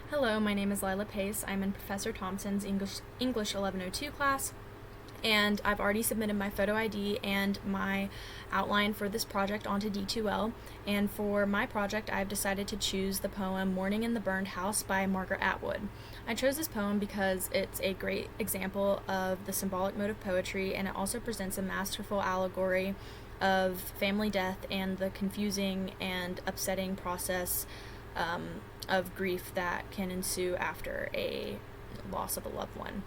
Hello, my name is Lila Pace. I'm in Professor Thompson's English 1102 class, and I've already submitted my photo ID and my outline for this project onto D2L. And for my project, I've decided to choose the poem Morning in the Burned House by Margaret Atwood. I chose this poem because it's a great example of the symbolic mode of poetry, and it also presents a masterful allegory of family death and the confusing and upsetting process of grief that can ensue after a loss of a loved one.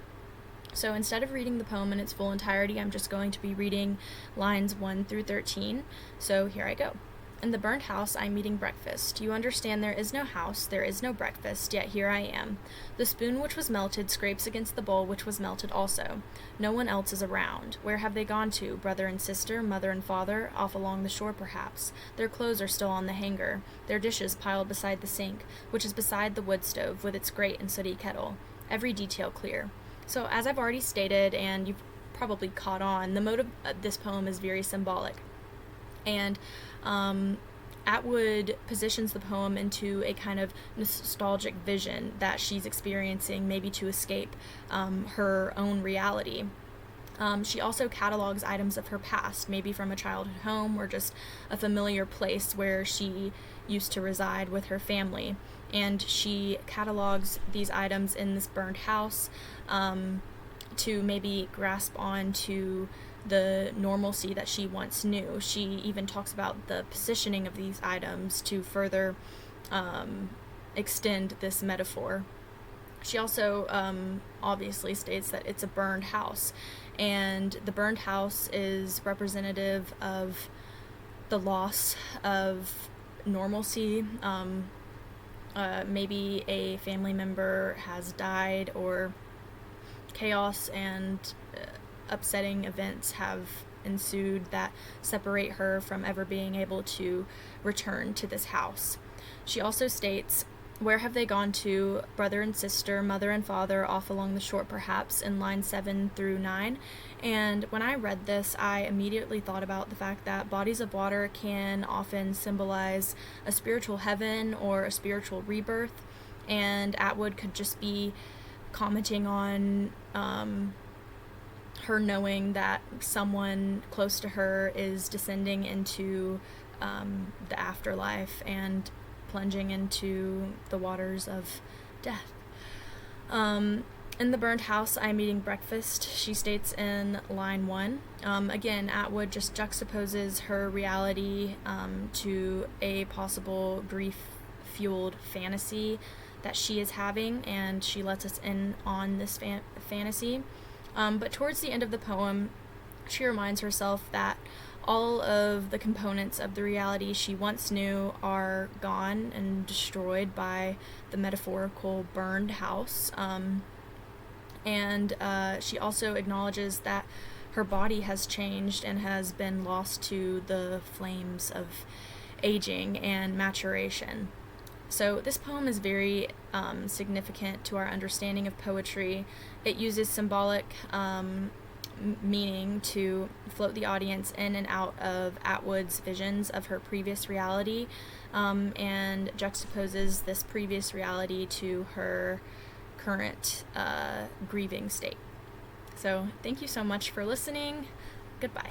So instead of reading the poem in its full entirety, I'm just going to be reading lines 1 through 13. So here I go. In the burned house, I'm eating breakfast. You understand there is no house, there is no breakfast, yet here I am. The spoon which was melted scrapes against the bowl which was melted also. No one else is around. Where have they gone to? Brother and sister, mother and father, off along the shore perhaps. Their clothes are still on the hanger, their dishes piled beside the sink, which is beside the wood stove with its grate and sooty kettle. Every detail clear. So as I've already stated, and you've probably caught on, the motive of this poem is very symbolic. And Atwood positions the poem into a kind of nostalgic vision that she's experiencing, maybe to escape her own reality. She also catalogs items of her past, maybe from a childhood home or just a familiar place where she used to reside with her family. And she catalogs these items in this burned house to maybe grasp on to the normalcy that she once knew. She even talks about the positioning of these items to further extend this metaphor. She also obviously states that it's a burned house, and the burned house is representative of the loss of normalcy. Maybe a family member has died, or chaos and upsetting events have ensued that separate her from ever being able to return to this house. She also states, where have they gone to? Brother and sister, mother and father, off along the shore perhaps, in lines 7 through 9. And when I read this, I immediately thought about the fact that bodies of water can often symbolize a spiritual heaven or a spiritual rebirth, and Atwood could just be commenting on her knowing that someone close to her is descending into the afterlife and plunging into the waters of death. In the burned house, I'm eating breakfast, she states in line 1. Again, Atwood just juxtaposes her reality to a possible grief-fueled fantasy that she is having, and she lets us in on this fantasy. But towards the end of the poem, she reminds herself that all of the components of the reality she once knew are gone and destroyed by the metaphorical burned house. And she also acknowledges that her body has changed and has been lost to the flames of aging and maturation. So this poem is very significant to our understanding of poetry. It uses symbolic meaning to float the audience in and out of Atwood's visions of her previous reality, and juxtaposes this previous reality to her current grieving state. So thank you so much for listening. Goodbye.